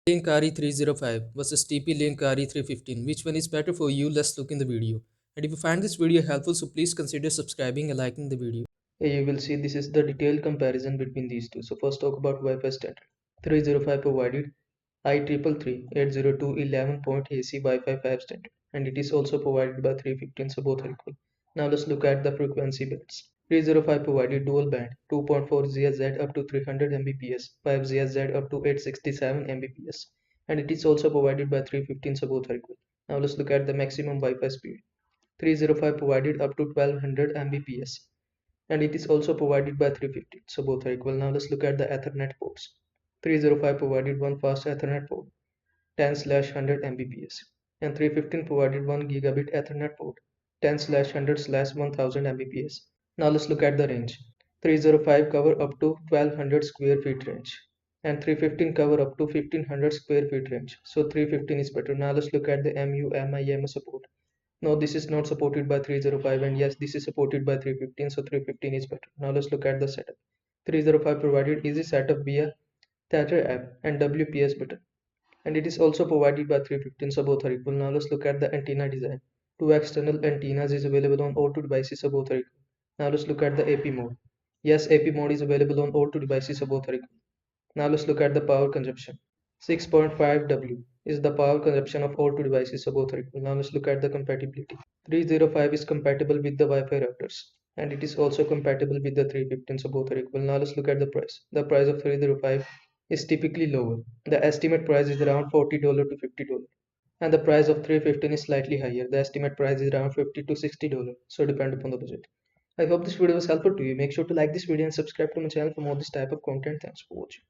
Link RE305 versus TP-Link RE315. Which one is better for you? Let's look in the video. And if you find this video helpful, so please consider subscribing and liking the video. Here you will see this is the detailed comparison between these two. So first talk about Wi-Fi standard. 305 provided IEEE 802.11.AC Wi-Fi 5 standard, and it is also provided by 315, so both are equal. Now let's look at the frequency bands. 305 provided dual band 2.4 GHz up to 300 Mbps, 5 GHz up to 867 Mbps, and it is also provided by 315, so both are equal. Now let's look at the maximum Wi-Fi speed. 305 provided up to 1200 Mbps, and it is also provided by 350, so both are equal. Now let's look at the Ethernet ports. 305 provided one fast Ethernet port 10/100 Mbps, and 315 provided 1 gigabit Ethernet port 10/100/1000 Mbps. Now let's look at the range. 305 cover up to 1200 square feet range, and 315 cover up to 1500 square feet range. So 315 is better. Now let's look at the MU-MIMO support. No, this is not supported by 305, and yes, this is supported by 315, so 315 is better. Now let's look at the setup. 305 provided easy setup via Thatcher app and WPS button, and it is also provided by 315, so both are equal. Now let's look at the antenna design. Two external antennas is available on all two devices, so both are equal. Now let's look at the AP mode. Yes, AP mode is available on all two devices, so both are equal. Now let's look at the power consumption. 6.5 W is the power consumption of all two devices, so both are equal. Now let's look at the compatibility. 305 is compatible with the Wi-Fi routers, and it is also compatible with the 315, so both are equal. Now let's look at the price. The price of 305 is typically lower. The estimate price is around $40 to $50, and the price of 315 is slightly higher. The estimate price is around $50 to $60, so depend upon the budget. I hope this video was helpful to you. Make sure to like this video and subscribe to my channel for more this type of content. Thanks for watching.